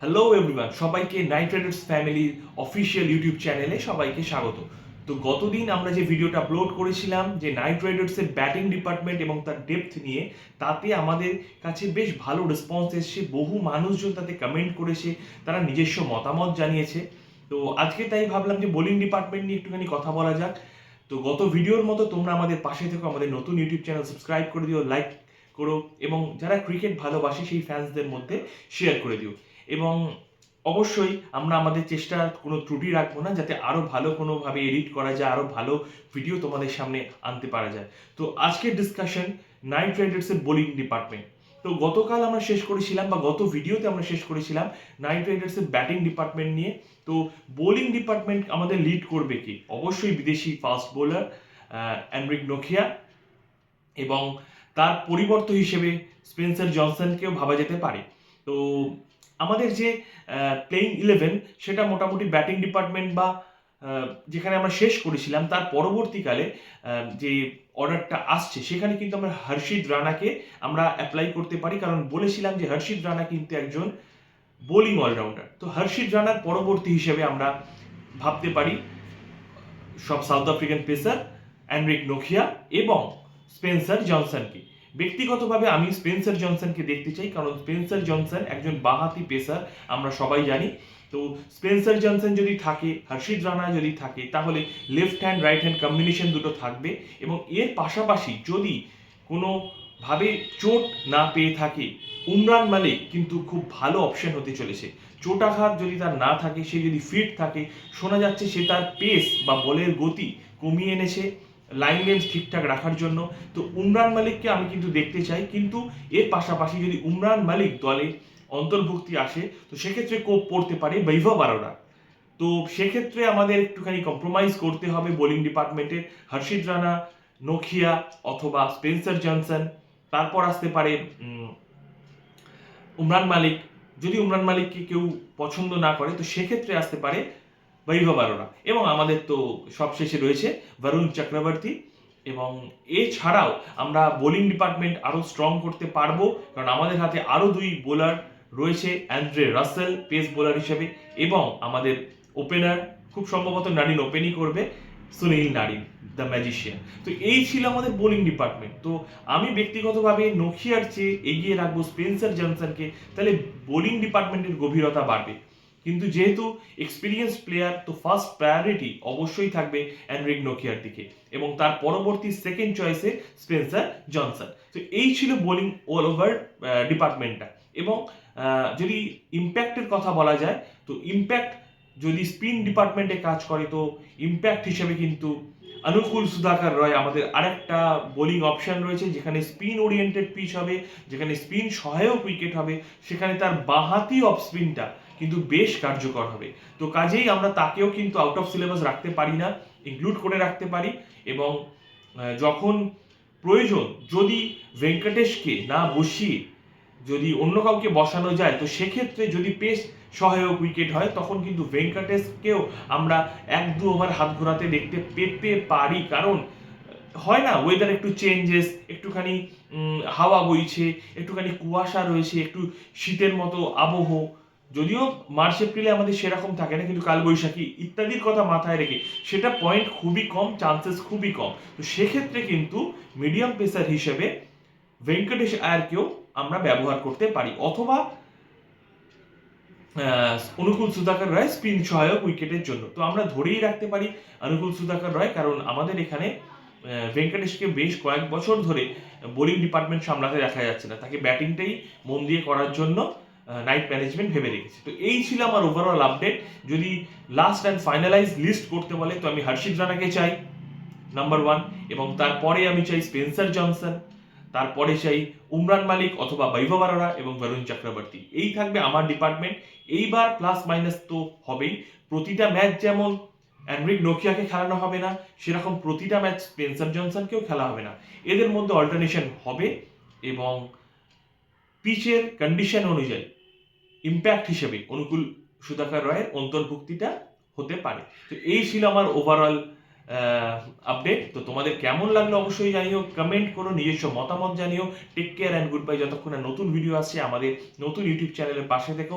Hello everyone, সবাইকে night Riders ফ্যামিলির official YouTube চ্যানেলে সবাইকে স্বাগত। তো গতদিন আমরা যে ভিডিওটা আপলোড করেছিলাম যে নাইট রাইডার্সের ব্যাটিং ডিপার্টমেন্ট এবং তার ডেপথ নিয়ে, তাতে আমাদের কাছে বেশ ভালো রেসপন্স এসেছে। বহু মানুষজন তাতে কমেন্ট করেছে, তারা নিজস্ব মতামত জানিয়েছে। তো আজকে তাই ভাবলাম যে বোলিং ডিপার্টমেন্ট নিয়ে একটুখানি কথা বলা যাক। তো গত ভিডিওর মতো তোমরা আমাদের পাশে থেকো, আমাদের নতুন ইউটিউব চ্যানেল সাবস্ক্রাইব করে দিও, লাইক করো এবং যারা ক্রিকেট ভালোবাসে সেই ফ্যান্সদের মধ্যে শেয়ার করে দিও। এবং অবশ্যই আমরা আমাদের চেষ্টার কোনো ত্রুটি রাখবো না, যাতে আরও ভালো কোনোভাবে এডিট করা যায়, আরও ভালো ভিডিও তোমাদের সামনে আনতে পারা যায়। তো আজকের ডিসকাশন নাইট রাইডার্সের বোলিং ডিপার্টমেন্ট। তো গতকাল আমরা শেষ করেছিলাম, বা গত ভিডিওতে আমরা শেষ করেছিলাম নাইট রাইডার্সের ব্যাটিং ডিপার্টমেন্ট নিয়ে। তো বোলিং ডিপার্টমেন্ট আমাদের লিড করবে কি? অবশ্যই বিদেশি ফাস্ট বোলার এনরিক নোকিয়া, এবং তার পরিবর্তন হিসেবে স্পেন্সার জনসনকেও ভাবা যেতে পারে। তো আমাদের যে প্লেইং 11 সেটা মোটামুটি ব্যাটিং ডিপার্টমেন্ট বা যেখানে আমরা শেষ করেছিলাম তার পরবর্তীকালে যে অর্ডারটা আসছে সেখানে কিন্তু আমরা হর্ষিত রানাকে আমরা অ্যাপ্লাই করতে পারি, কারণ বলেছিলাম যে হর্ষিত রানা কিন্তু একজন বোলিং অলরাউন্ডার। তো হর্ষিত রানার পরবর্তী হিসেবে আমরা ভাবতে পারি সব সাউথ আফ্রিকান পেসার এনরিক নোকিয়া এবং স্পেন্সার জনসনকে। ব্যক্তিগতভাবে আমি স্পেন্সার জনসনকে দেখতে চাই, কারণ স্পেন্সার জনসন একজন বাঁহাতি পেসার, আমরা সবাই জানি। তো স্পেন্সার জনসন যদি থাকে, হর্ষিত রানা যদি থাকে, তাহলে left hand right hand combination দুটো থাকবে। এবং এর পাশাপাশি যদি কোনোভাবে চোট না পেয়ে থাকে, উমরান মালিক কিন্তু খুব ভালো অপশন হতে চলেছে। চোটাঘাত যদি তার না থাকে, সে যদি ফিট থাকে, শোনা যাচ্ছে সে তার পেস বা বলের গতি কমিয়ে এনেছে লাইন লেন্থ ঠিকঠাক রাখার জন্য। তো উমরান মালিককে আমি কিন্তু দেখতে চাই, কিন্তু এর পাশাপাশি যদি উমরান মালিক দলে অন্তর্ভুক্তি আসে, তো সেক্ষেত্রে কোপ পড়তে পারে বৈভব আরোরা। তো সেক্ষেত্রে আমাদের একটুখানি কম্প্রোমাইজ করতে হবে বোলিং ডিপার্টমেন্টে। হর্ষিত রানা, নোকিয়া অথবা স্পেন্সার জনসন, তারপর আসতে পারে উমরান মালিক। যদি উমরান মালিককে কেউ পছন্দ না করে, তো সেক্ষেত্রে আসতে পারে বৈভব আরোরা। এবং আমাদের তো সবশেষে রয়েছে বরুণ চক্রবর্তী। এবং এছাড়াও আমরা বোলিং ডিপার্টমেন্ট আরও স্ট্রং করতে পারবো, কারণ আমাদের হাতে আরও দুই বোলার রয়েছে, অ্যান্ড্রে রাসেল পেস বোলার হিসেবে, এবং আমাদের ওপেনার খুব সম্ভবত নারিন ওপেনই করবে, সুনীল নারিন দ্য ম্যাজিশিয়ান। তো এই ছিল আমাদের বোলিং ডিপার্টমেন্ট। তো আমি ব্যক্তিগতভাবে নোকিয়ার চেয়ে এগিয়ে রাখবো স্পেন্সার জনসনকে, তাহলে বোলিং ডিপার্টমেন্টের গভীরতা বাড়বে। কিন্তু যেহেতু এক্সপিরিয়েন্স প্লেয়ার, তো ফার্স্ট প্রায়োরিটি অবশ্যই থাকবে এনরিক নোকিয়ার দিকে, এবং তার পরবর্তী সেকেন্ড চয়েসে স্পেন্সার জনসন। তো এই ছিল বোলিং অল ওভার ডিপার্টমেন্টটা। এবং যদি ইম্প্যাক্টের কথা বলা যায়, তো ইম্প্যাক্ট যদি স্পিন ডিপার্টমেন্টে কাজ করে, তো ইম্প্যাক্ট হিসেবে কিন্তু অনুকূল সুধাকর রয় আমাদের আরেকটা বোলিং অপশন রয়েছে, যেখানে স্পিন ওরিয়েন্টেড পিচ হবে, যেখানে স্পিন সহায়ক উইকেট হবে, সেখানে তার বাঁহাতি অফ স্পিনটা কিন্তু বেশ কার্যকর হবে। তো কাজেই আমরা তাকেও কিন্তু আউট অফ সিলেবাস রাখতে পারি না, ইনক্লুড করে রাখতে পারি। এবং যখন প্রয়োজন, যদি ভেঙ্কটেশকে না বসিয়ে যদি অন্য কাউকে বসানো যায়, তো সেক্ষেত্রে যদি পেস সহায়ক উইকেট হয়, তখন কিন্তু ভেঙ্কটেশকেও আমরা 1-2 ওভার হাত ঘোরাতে দেখতে পেতে পারি। কারণ হয় না, ওয়েদার একটু চেঞ্জেস, একটুখানি হাওয়া বইছে, একটুখানি কুয়াশা রয়েছে, একটু শীতের মতো আবহ, যদিও মার্চ এপ্রিলে আমাদের সেরকম থাকে না, কিন্তু কালবৈশাখী ইত্যাদির কথা মাথায় রেখে সেটা পয়েন্ট খুবই কম, চান্সেস খুবই কম। তো সেক্ষেত্রে কিন্তু মিডিয়াম পেসার হিসেবে ভেঙ্কটেশ আয়ারকেও আমরা ব্যবহার করতে পারি, অথবা অনুকূল সুধাকর রায় স্পিন সহায়ক উইকেটের জন্য। তো আমরা ধরেই রাখতে পারি অনুকূল সুধাকর রায়, কারণ আমাদের এখানে ভেঙ্কটেশকে বেশ কয়েক বছর ধরে বোলিং ডিপার্টমেন্ট সামলাতে দেখা যাচ্ছে না, তাকে ব্যাটিংটাই মন দিয়ে করার জন্য নাইট ম্যানেজমেন্ট ভেবে রেখেছে। তো এই ছিল আমার ওভারঅল আপডেট। যদি লাস্ট অ্যান্ড ফাইনালাইজ লিস্ট করতে বলে, তো আমি হর্ষিত রানাকে চাই নাম্বার 1, এবং তারপরে আমি চাই স্পেন্সার জনসন, তারপরে চাই উমরান মালিক অথবা বৈভব আরোরা এবং বরুণ চক্রবর্তী। এই থাকবে আমার ডিপার্টমেন্ট। এইবার প্লাস মাইনাস তো হবেই। প্রতিটা ম্যাচ যেমন এনরিক নোকিয়াকে খেলানো হবে না, সেরকম প্রতিটা ম্যাচ স্পেন্সার জনসনকেও খেলা হবে না। এদের মধ্যে অল্টারনেশন হবে, এবং পিচের কন্ডিশন অনুযায়ী ইম্প্যাক্ট হিসেবে অনুকূল সুধাকর রায়ের অন্তর্ভুক্তিটা হতে পারে। তো এই ছিল আমার ওভারঅল আপডেট। তো তোমাদের কেমন লাগলো অবশ্যই জানিও, কমেন্ট করো, নিজস্ব মতামত জানিও। Take care and goodbye. যতক্ষণ না নতুন ভিডিও আসছে, আমাদের নতুন ইউটিউব চ্যানেলের পাশে থেকো।